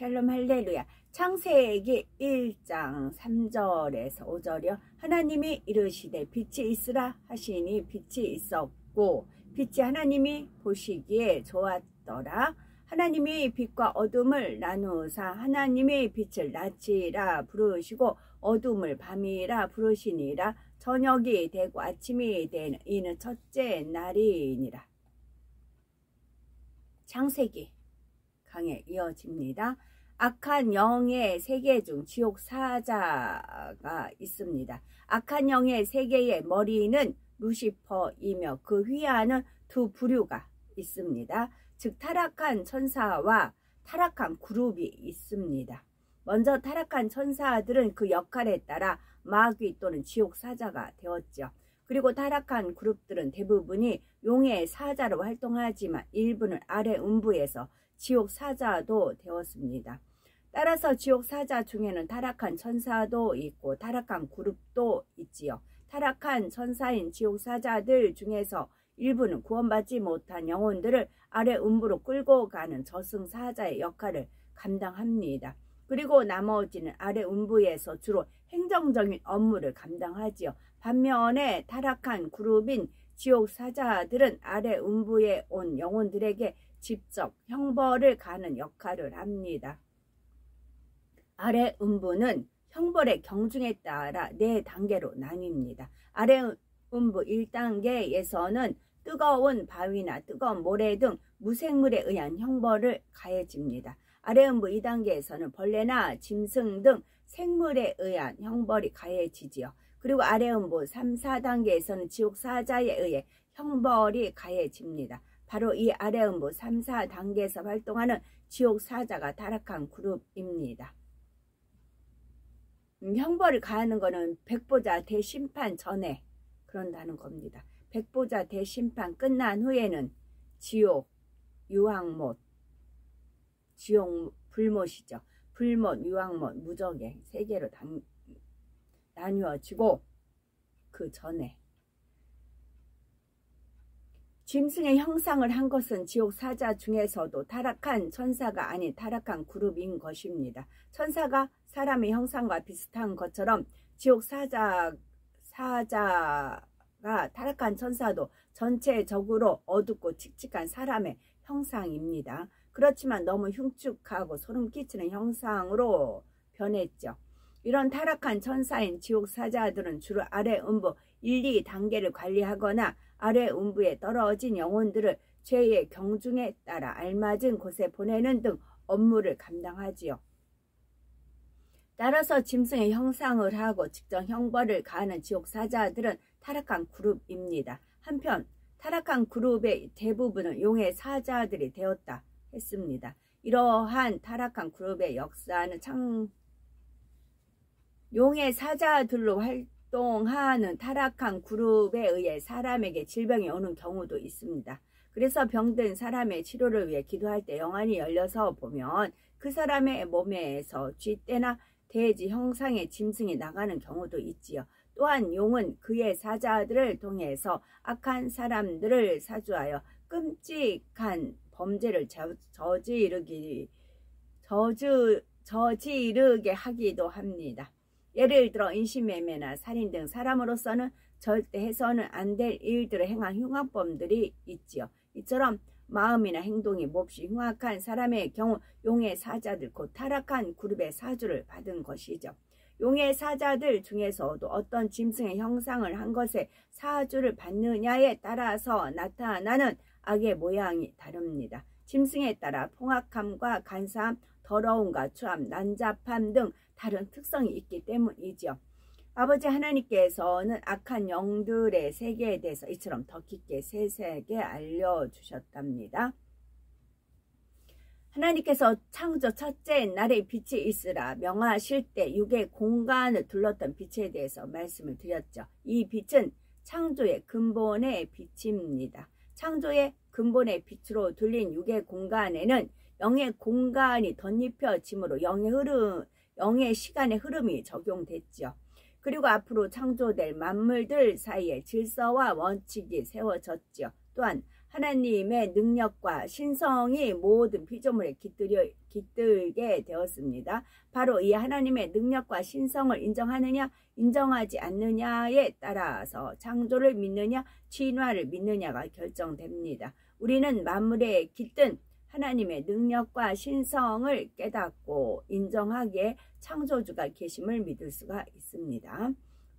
샬롬 할렐루야. 창세기 1장 3절에서 5절이요. 하나님이 이르시되 빛이 있으라 하시니 빛이 있었고 빛이 하나님이 보시기에 좋았더라. 하나님이 빛과 어둠을 나누사 하나님이 빛을 낮이라 부르시고 어둠을 밤이라 부르시니라. 저녁이 되고 아침이 되는 이는 첫째 날이니라. 창세기 강에 이어집니다. 악한 영의 세계 중 지옥 사자가 있습니다. 악한 영의 세계의 머리는 루시퍼이며 그 휘하는 두 부류가 있습니다. 즉 타락한 천사와 타락한 그룹이 있습니다. 먼저 타락한 천사들은 그 역할에 따라 마귀 또는 지옥 사자가 되었죠. 그리고 타락한 그룹들은 대부분이 용의 사자로 활동하지만 일부는 아래 음부에서 지옥 사자도 되었습니다. 따라서 지옥 사자 중에는 타락한 천사도 있고 타락한 그룹도 있지요. 타락한 천사인 지옥 사자들 중에서 일부는 구원받지 못한 영혼들을 아래 음부로 끌고 가는 저승사자의 역할을 감당합니다. 그리고 나머지는 아래 음부에서 주로 행정적인 업무를 감당하지요. 반면에 타락한 그룹인 지옥 사자들은 아래 음부에 온 영혼들에게 직접 형벌을 가는 역할을 합니다. 아래 음부는 형벌의 경중에 따라 4단계로 나뉩니다. 아래 음부 1단계에서는 뜨거운 바위나 뜨거운 모래 등 무생물에 의한 형벌을 가해집니다. 아래 음부 2단계에서는 벌레나 짐승 등 생물에 의한 형벌이 가해지지요. 그리고 아래 음부 3, 4단계에서는 지옥 사자에 의해 형벌이 가해집니다. 바로 이 아래 음부 3, 4단계에서 활동하는 지옥 사자가 타락한 그룹입니다. 형벌을 가하는 것은 백보자 대심판 전에 그런다는 겁니다. 백보자 대심판 끝난 후에는 지옥, 유황못, 지옥 불못이죠. 불못, 유황못, 무적의 세 개로 나뉘어지고 그 전에 짐승의 형상을 한 것은 지옥 사자 중에서도 타락한 천사가 아닌 타락한 그룹인 것입니다. 천사가 사람의 형상과 비슷한 것처럼 지옥 사자가 타락한 천사도 전체적으로 어둡고 칙칙한 사람의 형상입니다. 그렇지만 너무 흉측하고 소름 끼치는 형상으로 변했죠. 이런 타락한 천사인 지옥 사자들은 주로 아래 음부 1, 2단계를 관리하거나 아래 음부에 떨어진 영혼들을 죄의 경중에 따라 알맞은 곳에 보내는 등 업무를 감당하지요. 따라서 짐승의 형상을 하고 직접 형벌을 가하는 지옥 사자들은 타락한 그룹입니다. 한편 타락한 그룹의 대부분은 용의 사자들이 되었다 했습니다. 이러한 타락한 그룹의 역사는 용의 사자들로 활동하는 타락한 그룹에 의해 사람에게 질병이 오는 경우도 있습니다. 그래서 병든 사람의 치료를 위해 기도할 때 영안이 열려서 보면 그 사람의 몸에서 쥐떼나 돼지 형상의 짐승이 나가는 경우도 있지요. 또한 용은 그의 사자들을 통해서 악한 사람들을 사주하여 끔찍한 범죄를 저지르게 하기도 합니다. 예를 들어 인신매매나 살인 등 사람으로서는 절대 해서는 안 될 일들을 행한 흉악범들이 있지요. 이처럼 마음이나 행동이 몹시 흉악한 사람의 경우 용의 사자들 곧 타락한 그룹의 사주를 받은 것이죠. 용의 사자들 중에서도 어떤 짐승의 형상을 한 것에 사주를 받느냐에 따라서 나타나는 악의 모양이 다릅니다. 짐승에 따라 포악함과 간사함, 더러움과 추함, 난잡함 등 다른 특성이 있기 때문이지요. 아버지 하나님께서는 악한 영들의 세계에 대해서 이처럼 더 깊게 세세하게 알려주셨답니다. 하나님께서 창조 첫째 날에 빛이 있으라 명하실 때 육의 공간을 둘렀던 빛에 대해서 말씀을 드렸죠. 이 빛은 창조의 근본의 빛입니다. 창조의 근본의 빛으로 둘린 육의 공간에는 영의 공간이 덧입혀짐으로 영의 시간의 흐름이 적용됐죠. 그리고 앞으로 창조될 만물들 사이에 질서와 원칙이 세워졌죠. 또한 하나님의 능력과 신성이 모든 피조물에 깃들게 되었습니다. 바로 이 하나님의 능력과 신성을 인정하느냐 인정하지 않느냐에 따라서 창조를 믿느냐 진화를 믿느냐가 결정됩니다. 우리는 만물에 깃든 하나님의 능력과 신성을 깨닫고 인정하기에 창조주가 계심을 믿을 수가 있습니다.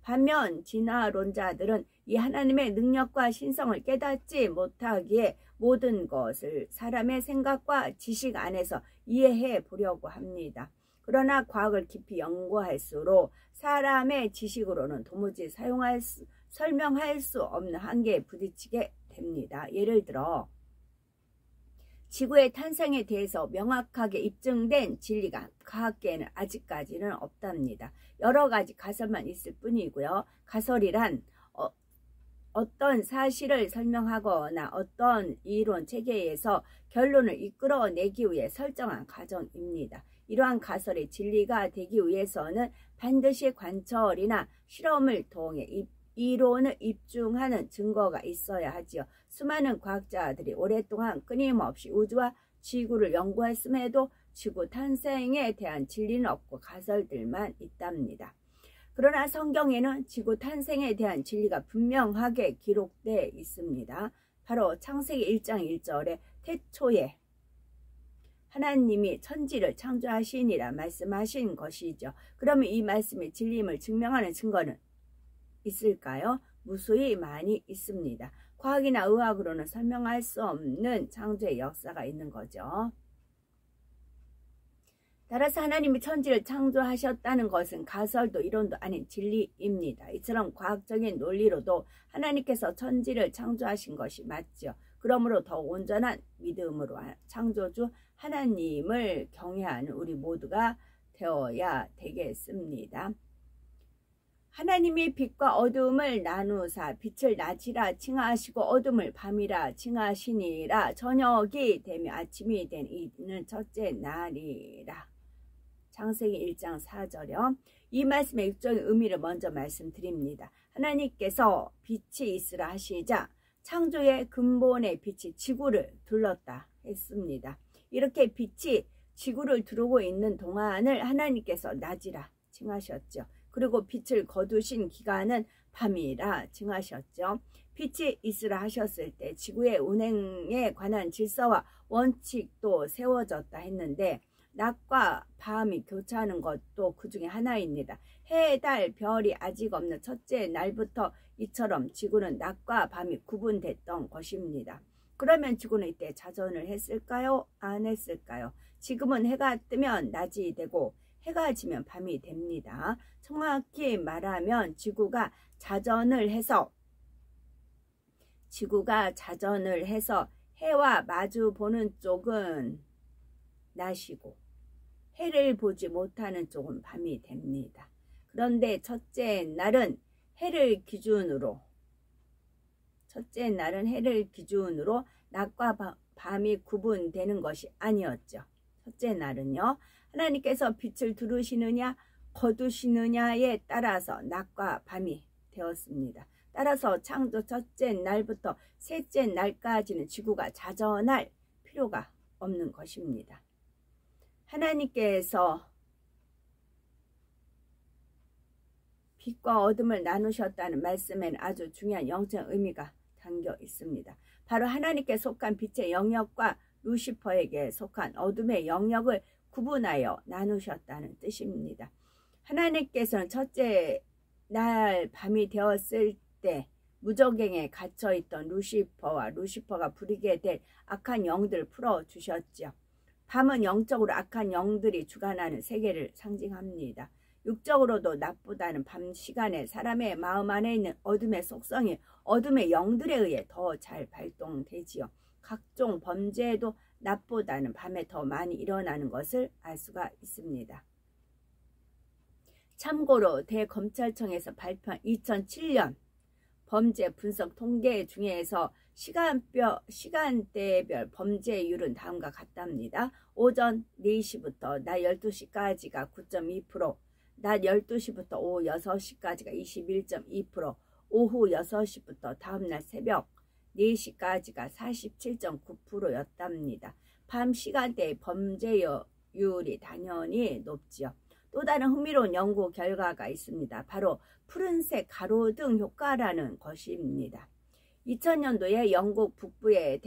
반면 진화론자들은 이 하나님의 능력과 신성을 깨닫지 못하기에 모든 것을 사람의 생각과 지식 안에서 이해해 보려고 합니다. 그러나 과학을 깊이 연구할수록 사람의 지식으로는 도무지 설명할 수 없는 한계에 부딪히게 됩니다. 예를 들어 지구의 탄생에 대해서 명확하게 입증된 진리가 과학계에는 아직까지는 없답니다. 여러 가지 가설만 있을 뿐이고요. 가설이란 어떤 사실을 설명하거나 어떤 이론 체계에서 결론을 이끌어내기 위해 설정한 과정입니다. 이러한 가설의 진리가 되기 위해서는 반드시 관철이나 실험을 통해 이론을 입증하는 증거가 있어야 하지요. 수많은 과학자들이 오랫동안 끊임없이 우주와 지구를 연구했음에도 지구 탄생에 대한 진리는 없고 가설들만 있답니다. 그러나 성경에는 지구 탄생에 대한 진리가 분명하게 기록되어 있습니다. 바로 창세기 1장 1절에 태초에 하나님이 천지를 창조하시니라 말씀하신 것이죠. 그러면 이 말씀의 진리임을 증명하는 증거는 있을까요? 무수히 많이 있습니다. 과학이나 의학으로는 설명할 수 없는 창조의 역사가 있는 거죠. 따라서 하나님이 천지를 창조하셨다는 것은 가설도 이론도 아닌 진리입니다. 이처럼 과학적인 논리로도 하나님께서 천지를 창조하신 것이 맞죠. 그러므로 더 온전한 믿음으로 창조주 하나님을 경외하는 우리 모두가 되어야 되겠습니다. 하나님이 빛과 어둠을 나누사 빛을 낮이라 칭하시고 어둠을 밤이라 칭하시니라. 저녁이 되며 아침이 된 이는 첫째 날이라. 창세기 1장 4절이요. 이 말씀의 육적인 의미를 먼저 말씀드립니다. 하나님께서 빛이 있으라 하시자 창조의 근본의 빛이 지구를 둘렀다 했습니다. 이렇게 빛이 지구를 두르고 있는 동안을 하나님께서 낮이라 칭하셨죠. 그리고 빛을 거두신 기간은 밤이라 칭하셨죠. 빛이 있으라 하셨을 때 지구의 운행에 관한 질서와 원칙도 세워졌다 했는데 낮과 밤이 교차하는 것도 그 중에 하나입니다. 해, 달, 별이 아직 없는 첫째 날부터 이처럼 지구는 낮과 밤이 구분됐던 것입니다. 그러면 지구는 이때 자전을 했을까요? 안 했을까요? 지금은 해가 뜨면 낮이 되고 해가 지면 밤이 됩니다. 정확히 말하면 지구가 자전을 해서 해와 마주 보는 쪽은 낮이고 해를 보지 못하는 쪽은 밤이 됩니다. 그런데 첫째 날은 해를 기준으로 낮과 밤이 구분되는 것이 아니었죠. 첫째 날은요. 하나님께서 빛을 두르시느냐 거두시느냐에 따라서 낮과 밤이 되었습니다. 따라서 창조 첫째 날부터 셋째 날까지는 지구가 자전할 필요가 없는 것입니다. 하나님께서 빛과 어둠을 나누셨다는 말씀에는 아주 중요한 영적 의미가 담겨 있습니다. 바로 하나님께 속한 빛의 영역과 루시퍼에게 속한 어둠의 영역을 구분하여 나누셨다는 뜻입니다. 하나님께서는 첫째 날 밤이 되었을 때 무저갱에 갇혀있던 루시퍼가 부리게 될 악한 영들을 풀어주셨죠. 밤은 영적으로 악한 영들이 주관하는 세계를 상징합니다. 육적으로도 낮보다는 밤 시간에 사람의 마음 안에 있는 어둠의 속성이 어둠의 영들에 의해 더 잘 발동되지요. 각종 범죄에도 낮보다는 밤에 더 많이 일어나는 것을 알 수가 있습니다. 참고로 대검찰청에서 발표한 2007년 범죄 분석 통계 중에서 시간대별 범죄율은 다음과 같답니다. 오전 4시부터 낮 12시까지가 9.2%, 낮 12시부터 오후 6시까지가 21.2%, 오후 6시부터 다음날 새벽 4시까지가 47.9%였답니다. 밤 시간대의 범죄율이 당연히 높지요. 또 다른 흥미로운 연구 결과가 있습니다. 바로 푸른색 가로등 효과라는 것입니다. 2000년도에 영국 북부의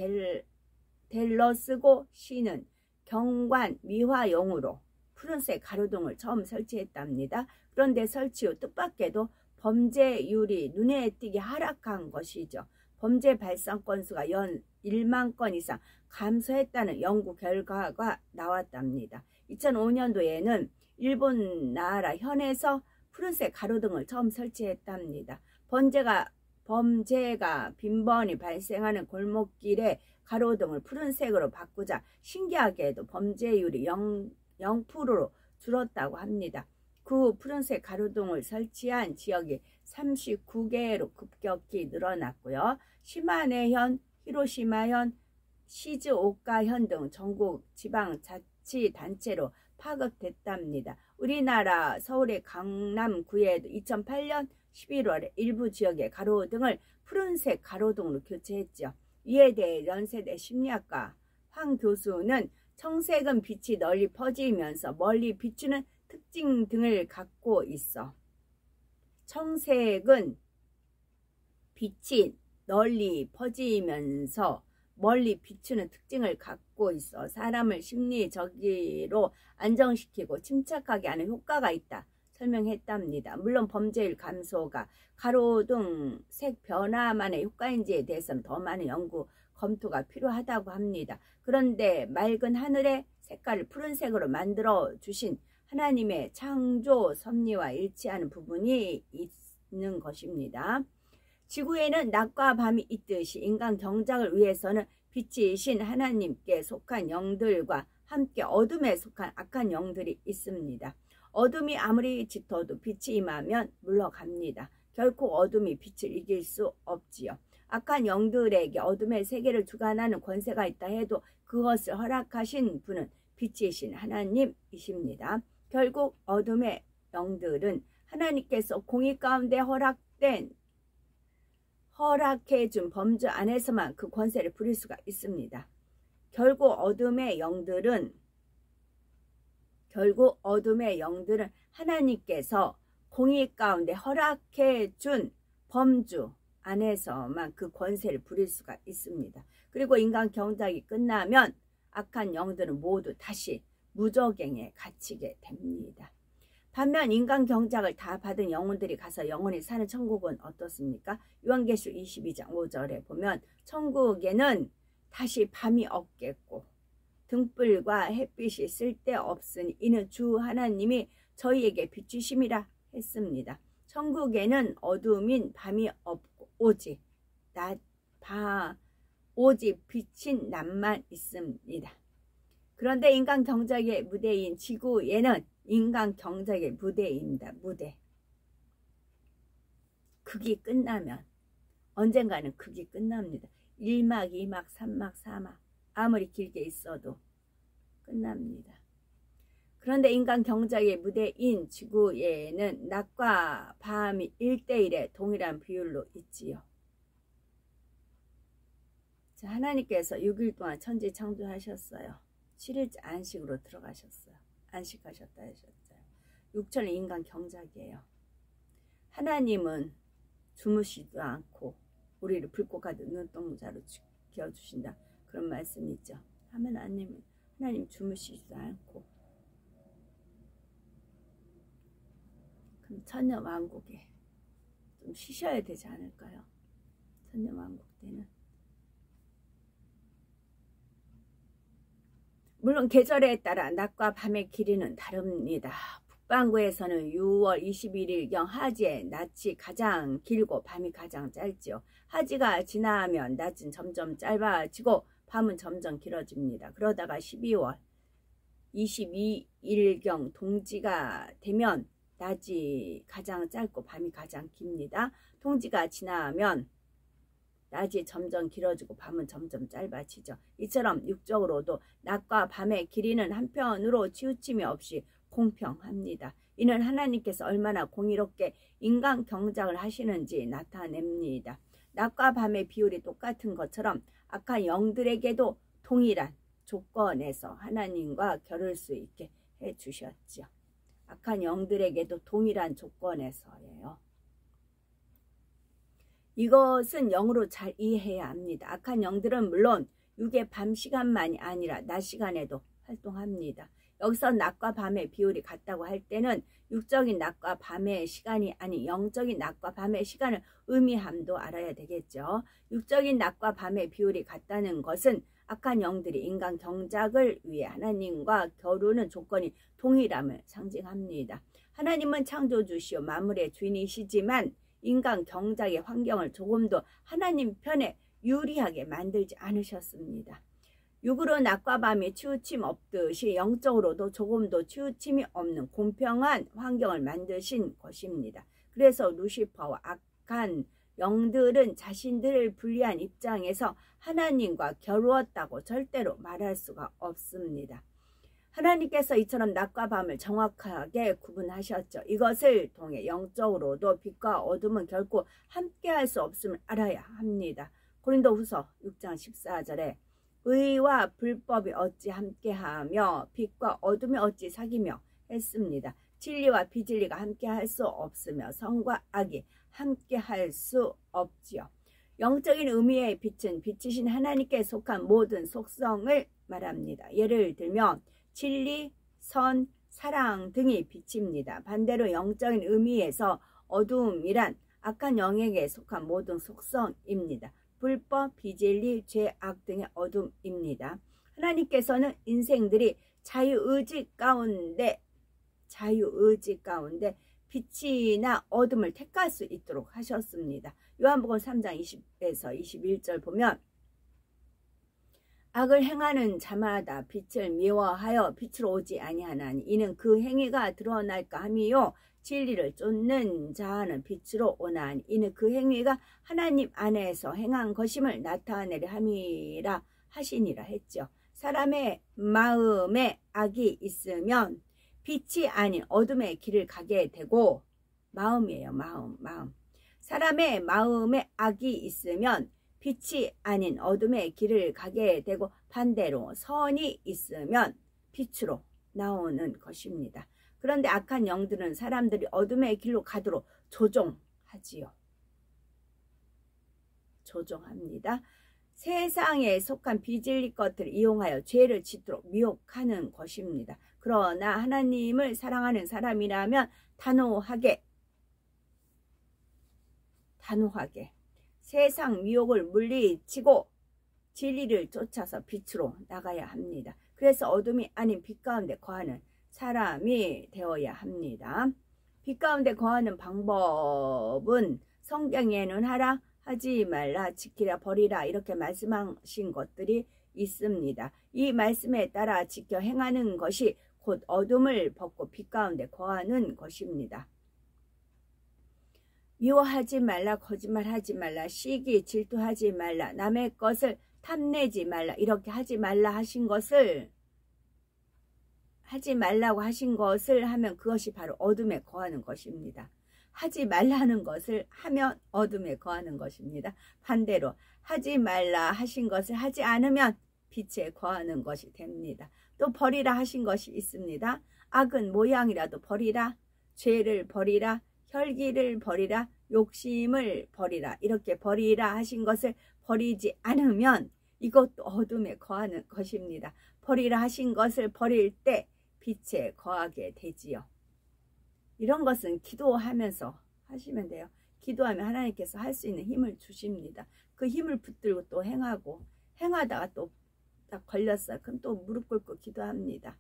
델러스고 시는 경관 미화용으로 푸른색 가로등을 처음 설치했답니다. 그런데 설치 후 뜻밖에도 범죄율이 눈에 띄게 하락한 것이죠. 범죄 발생 건수가 연 1만 건 이상 감소했다는 연구 결과가 나왔답니다. 2005년도에는 일본 나라 현에서 푸른색 가로등을 처음 설치했답니다. 범죄가 빈번히 발생하는 골목길에 가로등을 푸른색으로 바꾸자 신기하게도 범죄율이 0%로 줄었다고 합니다. 그 후 푸른색 가로등을 설치한 지역이 39개로 급격히 늘어났고요. 시마네현, 히로시마현, 시즈오카현 등 전국 지방자치단체로 파급됐답니다. 우리나라 서울의 강남구에도 2008년 11월에 일부 지역의 가로등을 푸른색 가로등으로 교체했죠. 이에 대해 연세대 심리학과 황 교수는 청색은 빛이 널리 퍼지면서 멀리 비추는 특징 등을 갖고 있어. 청색은 빛이 널리 퍼지면서 멀리 비추는 특징을 갖고 있어 사람을 심리적으로 안정시키고 침착하게 하는 효과가 있다 설명했답니다. 물론 범죄율 감소가 가로등 색 변화만의 효과인지에 대해서는 더 많은 연구 검토가 필요하다고 합니다. 그런데 맑은 하늘의 색깔을 푸른색으로 만들어 주신 하나님의 창조 섭리와 일치하는 부분이 있는 것입니다. 지구에는 낮과 밤이 있듯이 인간 경작을 위해서는 빛이신 하나님께 속한 영들과 함께 어둠에 속한 악한 영들이 있습니다. 어둠이 아무리 짙어도 빛이 임하면 물러갑니다. 결코 어둠이 빛을 이길 수 없지요. 악한 영들에게 어둠의 세계를 주관하는 권세가 있다 해도 그것을 허락하신 분은 빛이신 하나님이십니다. 결국 어둠의 영들은 하나님께서 공의 가운데 허락해준 범주 안에서만 그 권세를 부릴 수가 있습니다. 결국 어둠의 영들은 하나님께서 공의 가운데 허락해준 범주 안에서만 그 권세를 부릴 수가 있습니다. 그리고 인간 경작이 끝나면 악한 영들은 모두 다시 무저갱에 갇히게 됩니다. 반면 인간 경작을 다 받은 영혼들이 가서 영원히 사는 천국은 어떻습니까? 요한계시록 22장 5절에 보면 천국에는 다시 밤이 없겠고 등불과 햇빛이 쓸데없으니 이는 주 하나님이 저희에게 비추심이라 했습니다. 천국에는 어둠인 밤이 없고 오직 빛인 낮만 있습니다. 그런데 인간 경작의 무대인 지구에는 인간 경작의 무대입니다. 무대. 극이 끝나면 언젠가는 극이 끝납니다. 1막, 2막, 3막, 4막 아무리 길게 있어도 끝납니다. 그런데 인간 경작의 무대인 지구에는 낮과 밤이 1:1의 동일한 비율로 있지요. 자, 하나님께서 6일 동안 천지 창조하셨어요. 7일째 안식으로 들어가셨어요. 안식하셨다 하셨어요. 6천의 인간 경작이에요. 하나님은 주무시지도 않고 우리를 붉고 가득 눈동자로 지켜주신다. 그런 말씀이 있죠. 하나님 주무시지도 않고. 그럼 천년왕국에 좀 쉬셔야 되지 않을까요? 천년왕국 때는. 물론 계절에 따라 낮과 밤의 길이는 다릅니다. 북반구에서는 6월 21일경 하지에 낮이 가장 길고 밤이 가장 짧지요. 하지가 지나면 낮은 점점 짧아지고 밤은 점점 길어집니다. 그러다가 12월 22일경 동지가 되면 낮이 가장 짧고 밤이 가장 깁니다. 동지가 지나면 낮이 점점 길어지고 밤은 점점 짧아지죠. 이처럼 육적으로도 낮과 밤의 길이는 한편으로 치우침이 없이 공평합니다. 이는 하나님께서 얼마나 공의롭게 인간 경작을 하시는지 나타냅니다. 낮과 밤의 비율이 똑같은 것처럼 악한 영들에게도 동일한 조건에서 하나님과 겨룰 수 있게 해주셨죠. 악한 영들에게도 동일한 조건에서예요. 이것은 영으로 잘 이해해야 합니다. 악한 영들은 물론 육의 밤 시간만이 아니라 낮 시간에도 활동합니다. 여기서 낮과 밤의 비율이 같다고 할 때는 육적인 낮과 밤의 시간이 아닌 영적인 낮과 밤의 시간을 의미함도 알아야 되겠죠. 육적인 낮과 밤의 비율이 같다는 것은 악한 영들이 인간 경작을 위해 하나님과 겨루는 조건이 동일함을 상징합니다. 하나님은 창조주시오 만물의 주인이시지만 인간 경작의 환경을 조금도 하나님 편에 유리하게 만들지 않으셨습니다. 육으로 낮과 밤이 치우침 없듯이 영적으로도 조금도 치우침이 없는 공평한 환경을 만드신 것입니다. 그래서 루시퍼와 악한 영들은 자신들을 불리한 입장에서 하나님과 겨루었다고 절대로 말할 수가 없습니다. 하나님께서 이처럼 낮과 밤을 정확하게 구분하셨죠. 이것을 통해 영적으로도 빛과 어둠은 결코 함께할 수 없음을 알아야 합니다. 고린도후서 6장 14절에 의와 불법이 어찌 함께하며 빛과 어둠이 어찌 사귀며 했습니다. 진리와 비진리가 함께할 수 없으며 선과 악이 함께할 수 없지요. 영적인 의미의 빛은 빛이신 하나님께 속한 모든 속성을 말합니다. 예를 들면 진리, 선, 사랑 등이 빛입니다. 반대로 영적인 의미에서 어두움이란 악한 영에게 속한 모든 속성입니다. 불법, 비진리, 죄, 악 등의 어둠입니다. 하나님께서는 인생들이 자유의지 가운데 빛이나 어둠을 택할 수 있도록 하셨습니다. 요한복음 3장 20에서 21절 보면 악을 행하는 자마다 빛을 미워하여 빛으로 오지 아니하나니 이는 그 행위가 드러날까 함이요 진리를 쫓는 자는 빛으로 오나니 이는 그 행위가 하나님 안에서 행한 것임을 나타내려 함이라 하시니라 했죠. 사람의 마음에 악이 있으면 빛이 아닌 어둠의 길을 가게 되고 마음이에요. 마음. 사람의 마음에 악이 있으면 빛이 아닌 어둠의 길을 가게 되고 반대로 선이 있으면 빛으로 나오는 것입니다. 그런데 악한 영들은 사람들이 어둠의 길로 가도록 조종하지요. 조종합니다. 세상에 속한 비진리 것들을 이용하여 죄를 짓도록 미혹하는 것입니다. 그러나 하나님을 사랑하는 사람이라면 단호하게 세상 미혹을 물리치고 진리를 쫓아서 빛으로 나가야 합니다. 그래서 어둠이 아닌 빛 가운데 거하는 사람이 되어야 합니다. 빛 가운데 거하는 방법은 성경에는 하라, 하지 말라, 지키라, 버리라 이렇게 말씀하신 것들이 있습니다. 이 말씀에 따라 지켜 행하는 것이 곧 어둠을 벗고 빛 가운데 거하는 것입니다. 미워하지 말라, 거짓말하지 말라, 시기, 질투하지 말라, 남의 것을 탐내지 말라 이렇게 하지 말라 하신 것을 하지 말라고 하신 것을 하면 그것이 바로 어둠에 거하는 것입니다. 하지 말라는 것을 하면 어둠에 거하는 것입니다. 반대로 하지 말라 하신 것을 하지 않으면 빛에 거하는 것이 됩니다. 또 버리라 하신 것이 있습니다. 악은 모양이라도 버리라, 죄를 버리라, 혈기를 버리라, 욕심을 버리라 이렇게 버리라 하신 것을 버리지 않으면 이것도 어둠에 거하는 것입니다. 버리라 하신 것을 버릴 때 빛에 거하게 되지요. 이런 것은 기도하면서 하시면 돼요. 기도하면 하나님께서 할 수 있는 힘을 주십니다. 그 힘을 붙들고 또 행하다가 또 딱 걸렸어요. 그럼 또 무릎 꿇고 기도합니다.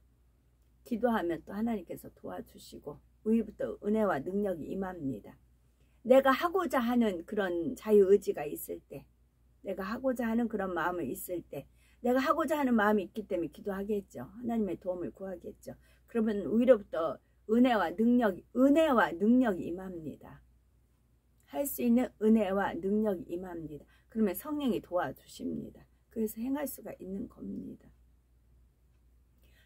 기도하면 또 하나님께서 도와주시고 위부터 은혜와 능력이 임합니다. 내가 하고자 하는 그런 자유의지가 있을 때, 내가 하고자 하는 그런 마음이 있을 때, 내가 하고자 하는 마음이 있기 때문에 기도하겠죠. 하나님의 도움을 구하겠죠. 그러면 위로부터 은혜와 능력이 임합니다. 할 수 있는 은혜와 능력이 임합니다. 그러면 성령이 도와주십니다. 그래서 행할 수가 있는 겁니다.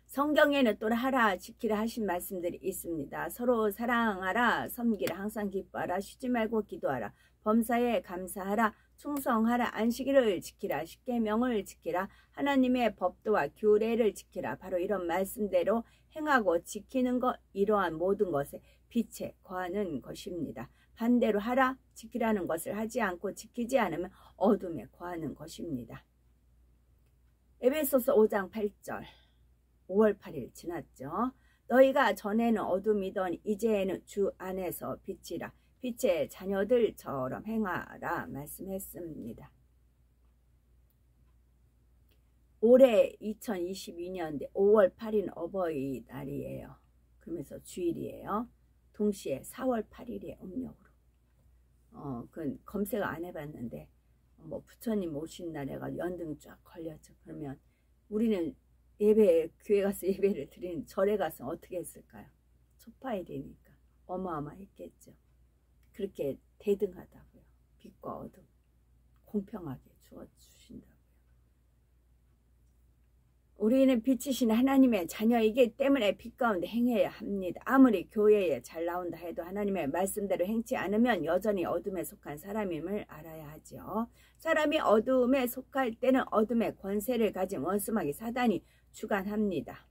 성경에는 또 하라, 지키라 하신 말씀들이 있습니다. 서로 사랑하라, 섬기라, 항상 기뻐하라, 쉬지 말고 기도하라, 범사에 감사하라, 충성하라. 안식일을 지키라. 십계명을 지키라. 하나님의 법도와 규례를 지키라. 바로 이런 말씀대로 행하고 지키는 것, 이러한 모든 것에 빛에 거하는 것입니다. 반대로 하라, 지키라는 것을 하지 않고 지키지 않으면 어둠에 거하는 것입니다. 에베소서 5장 8절, 5월 8일 지났죠. 너희가 전에는 어둠이더니 이제는 주 안에서 빛이라. 빛의 자녀들처럼 행하라 말씀했습니다. 올해 2022년대 5월 8일 어버이날이에요. 그러면서 주일이에요. 동시에 4월 8일의 음력으로. 그 검색 안 해봤는데 뭐 부처님 오신 날에가 연등 쫙 걸렸죠. 그러면 우리는 교회 가서 예배를 드리는 절에 가서 어떻게 했을까요? 초파일이니까 어마어마했겠죠. 그렇게 대등하다고요. 빛과 어둠 공평하게 주어주신다고요. 우리는 빛이신 하나님의 자녀이기 때문에 빛 가운데 행해야 합니다. 아무리 교회에 잘 나온다 해도 하나님의 말씀대로 행치 않으면 여전히 어둠에 속한 사람임을 알아야 하죠. 사람이 어둠에 속할 때는 어둠의 권세를 가진 원수마귀 사단이 주관합니다.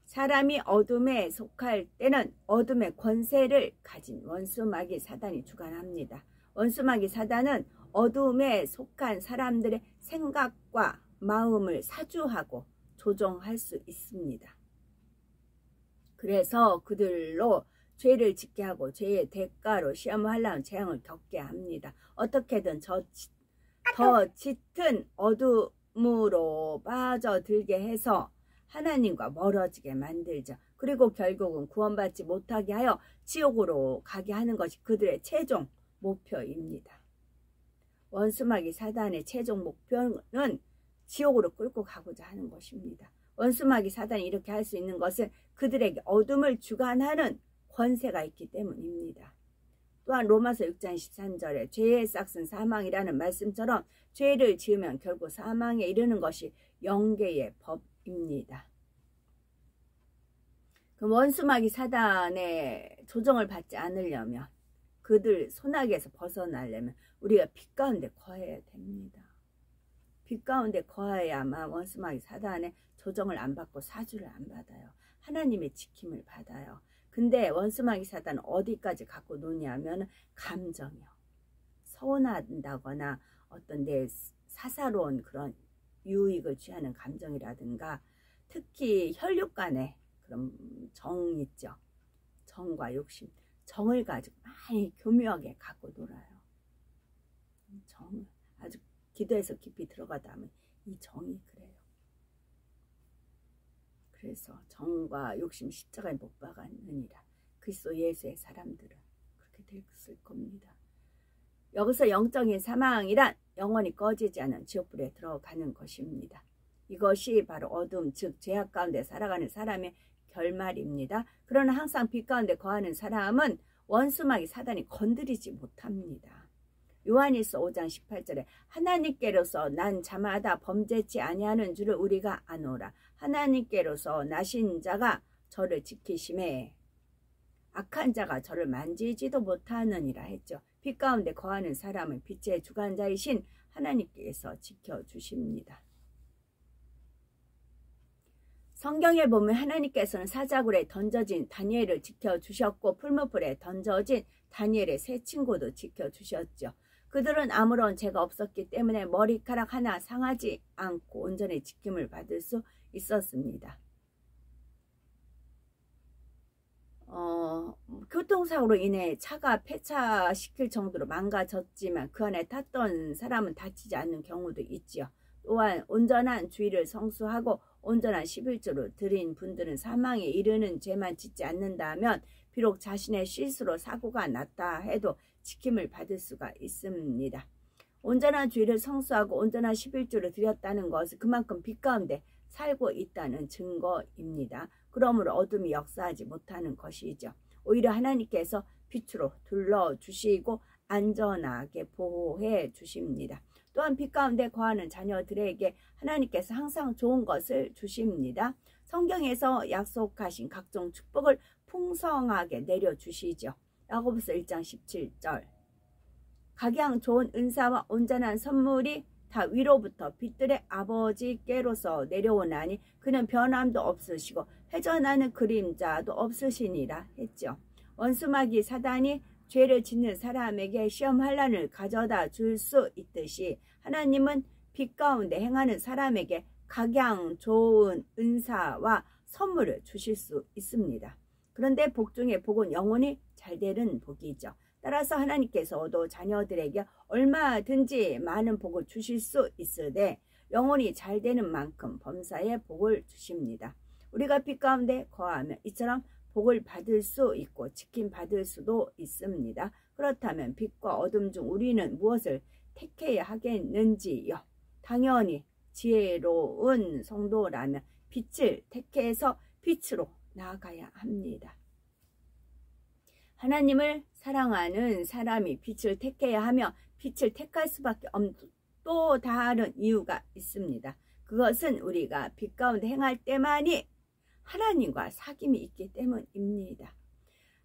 사람이 어둠에 속할 때는 어둠의 권세를 가진 원수마귀 사단이 주관합니다. 원수마귀 사단은 어둠에 속한 사람들의 생각과 마음을 사주하고 조종할 수 있습니다. 그래서 그들로 죄를 짓게 하고 죄의 대가로 시험하려는 재앙을 겪게 합니다. 어떻게든 더 짙은 어둠으로 빠져들게 해서 하나님과 멀어지게 만들죠. 그리고 결국은 구원받지 못하게 하여 지옥으로 가게 하는 것이 그들의 최종 목표입니다. 원수마귀 사단의 최종 목표는 지옥으로 끌고 가고자 하는 것입니다. 원수마귀 사단이 이렇게 할 수 있는 것은 그들에게 어둠을 주관하는 권세가 있기 때문입니다. 또한 로마서 6장 13절에 죄의 싹은 사망이라는 말씀처럼 죄를 지으면 결국 사망에 이르는 것이 영계의 법입니다. 그 원수마귀 사단의 조정을 받지 않으려면, 그들 손아귀에서 벗어나려면 우리가 빛 가운데 거해야 됩니다. 빛 가운데 거해야만 원수마귀 사단의 조정을 안 받고 사주를 안 받아요. 하나님의 지킴을 받아요. 근데 원수마귀 사단은 어디까지 갖고 노냐면 감정이요. 서운한다거나 어떤 내 사사로운 그런 유익을 취하는 감정이라든가, 특히 혈육 간의 그런 정 있죠. 정과 욕심. 정을 가지고 많이 교묘하게 갖고 놀아요. 정을 아주 기도해서 깊이 들어가다 하면 이 정이 그래요. 그래서 정과 욕심 십자가에 못 박았느니라. 그리스도 예수의 사람들은 그렇게 됐을 겁니다. 여기서 영적인 사망이란 영원히 꺼지지 않은 지옥불에 들어가는 것입니다. 이것이 바로 어둠, 즉 죄악 가운데 살아가는 사람의 결말입니다. 그러나 항상 빛 가운데 거하는 사람은 원수마귀 사단이 건드리지 못합니다. 요한일서 5장 18절에 하나님께로서 난 자마다 범죄치 아니하는 줄을 우리가 아노라. 하나님께로서 나신 자가 저를 지키심에 악한 자가 저를 만지지도 못하느니라 했죠. 빛 가운데 거하는 사람은 빛의 주관자이신 하나님께서 지켜주십니다. 성경에 보면 하나님께서는 사자굴에 던져진 다니엘을 지켜주셨고 풀무불에 던져진 다니엘의 세 친구도 지켜주셨죠. 그들은 아무런 죄가 없었기 때문에 머리카락 하나 상하지 않고 온전히 지킴을 받을 수 있었습니다. 교통사고로 인해 차가 폐차시킬 정도로 망가졌지만 그 안에 탔던 사람은 다치지 않는 경우도 있지요. 또한 온전한 주의를 성수하고 온전한 11조를 드린 분들은 사망에 이르는 죄만 짓지 않는다면 비록 자신의 실수로 사고가 났다 해도 지킴을 받을 수가 있습니다. 온전한 주의를 성수하고 온전한 11조를 드렸다는 것은 그만큼 빛 가운데 살고 있다는 증거입니다. 그러므로 어둠이 역사하지 못하는 것이죠. 오히려 하나님께서 빛으로 둘러주시고 안전하게 보호해 주십니다. 또한 빛 가운데 거하는 자녀들에게 하나님께서 항상 좋은 것을 주십니다. 성경에서 약속하신 각종 축복을 풍성하게 내려주시죠. 야고보서 1장 17절 각양 좋은 은사와 온전한 선물이 다 위로부터 빛들의 아버지께로서 내려오나니 그는 변함도 없으시고 회전하는 그림자도 없으시니라 했죠. 원수마귀 사단이 죄를 짓는 사람에게 시험 환난을 가져다 줄 수 있듯이 하나님은 빛 가운데 행하는 사람에게 각양 좋은 은사와 선물을 주실 수 있습니다. 그런데 복 중에 복은 영혼이 잘되는 복이죠. 따라서 하나님께서도 자녀들에게 얼마든지 많은 복을 주실 수 있으되 영혼이 잘되는 만큼 범사에 복을 주십니다. 우리가 빛 가운데 거하면 이처럼 복을 받을 수 있고 지킴 받을 수도 있습니다. 그렇다면 빛과 어둠 중 우리는 무엇을 택해야 하겠는지요? 당연히 지혜로운 성도라면 빛을 택해서 빛으로 나아가야 합니다. 하나님을 사랑하는 사람이 빛을 택해야 하며 빛을 택할 수밖에 없는 또 다른 이유가 있습니다. 그것은 우리가 빛 가운데 행할 때만이 하나님과 사귐이 있기 때문입니다.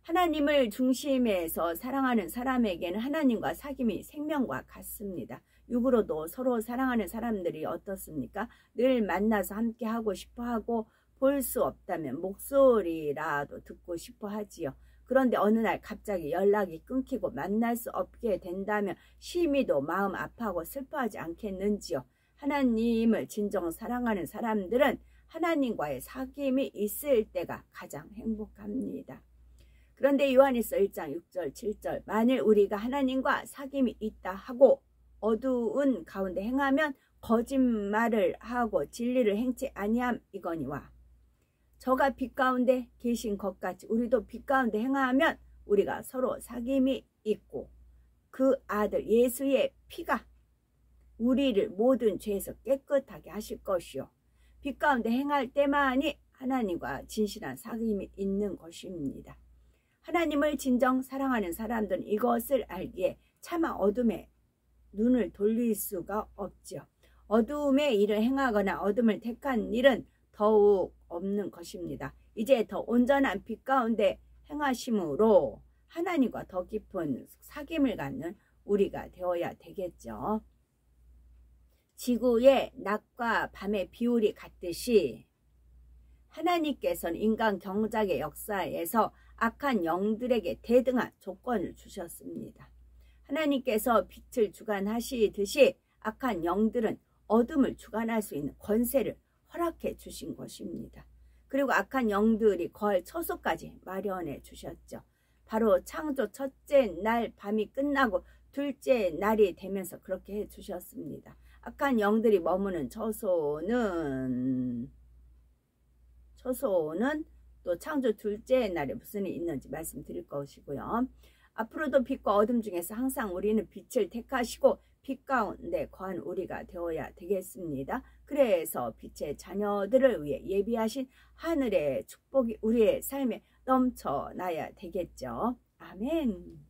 하나님을 중심에서 사랑하는 사람에게는 하나님과 사귐이 생명과 같습니다. 육으로도 서로 사랑하는 사람들이 어떻습니까? 늘 만나서 함께 하고 싶어 하고 볼 수 없다면 목소리라도 듣고 싶어 하지요. 그런데 어느 날 갑자기 연락이 끊기고 만날 수 없게 된다면 심히도 마음 아파하고 슬퍼하지 않겠는지요. 하나님을 진정 사랑하는 사람들은 하나님과의 사귐이 있을 때가 가장 행복합니다. 그런데 요한일서 1장 6절 7절 만일 우리가 하나님과 사귐이 있다 하고 어두운 가운데 행하면 거짓말을 하고 진리를 행치 아니함 이거니와 저가 빛 가운데 계신 것 같이 우리도 빛 가운데 행하면 우리가 서로 사귐이 있고 그 아들 예수의 피가 우리를 모든 죄에서 깨끗하게 하실 것이요. 빛 가운데 행할 때만이 하나님과 진실한 사귐이 있는 것입니다. 하나님을 진정 사랑하는 사람들은 이것을 알기에 차마 어둠에 눈을 돌릴 수가 없죠. 어둠의 일을 행하거나 어둠을 택한 일은 더욱 없는 것입니다. 이제 더 온전한 빛 가운데 행하심으로 하나님과 더 깊은 사귐을 갖는 우리가 되어야 되겠죠. 지구의 낮과 밤의 비율이 같듯이 하나님께서는 인간 경작의 역사에서 악한 영들에게 대등한 조건을 주셨습니다. 하나님께서 빛을 주관하시듯이 악한 영들은 어둠을 주관할 수 있는 권세를 허락해 주신 것입니다. 그리고 악한 영들이 거할 처소까지 마련해 주셨죠. 바로 창조 첫째 날 밤이 끝나고 둘째 날이 되면서 그렇게 해 주셨습니다. 악한 영들이 머무는 처소는 또 창조 둘째 날에 무슨 일이 있는지 말씀드릴 것이고요. 앞으로도 빛과 어둠 중에서 항상 우리는 빛을 택하시고 빛 가운데 거한 우리가 되어야 되겠습니다. 그래서 빛의 자녀들을 위해 예비하신 하늘의 축복이 우리의 삶에 넘쳐나야 되겠죠. 아멘.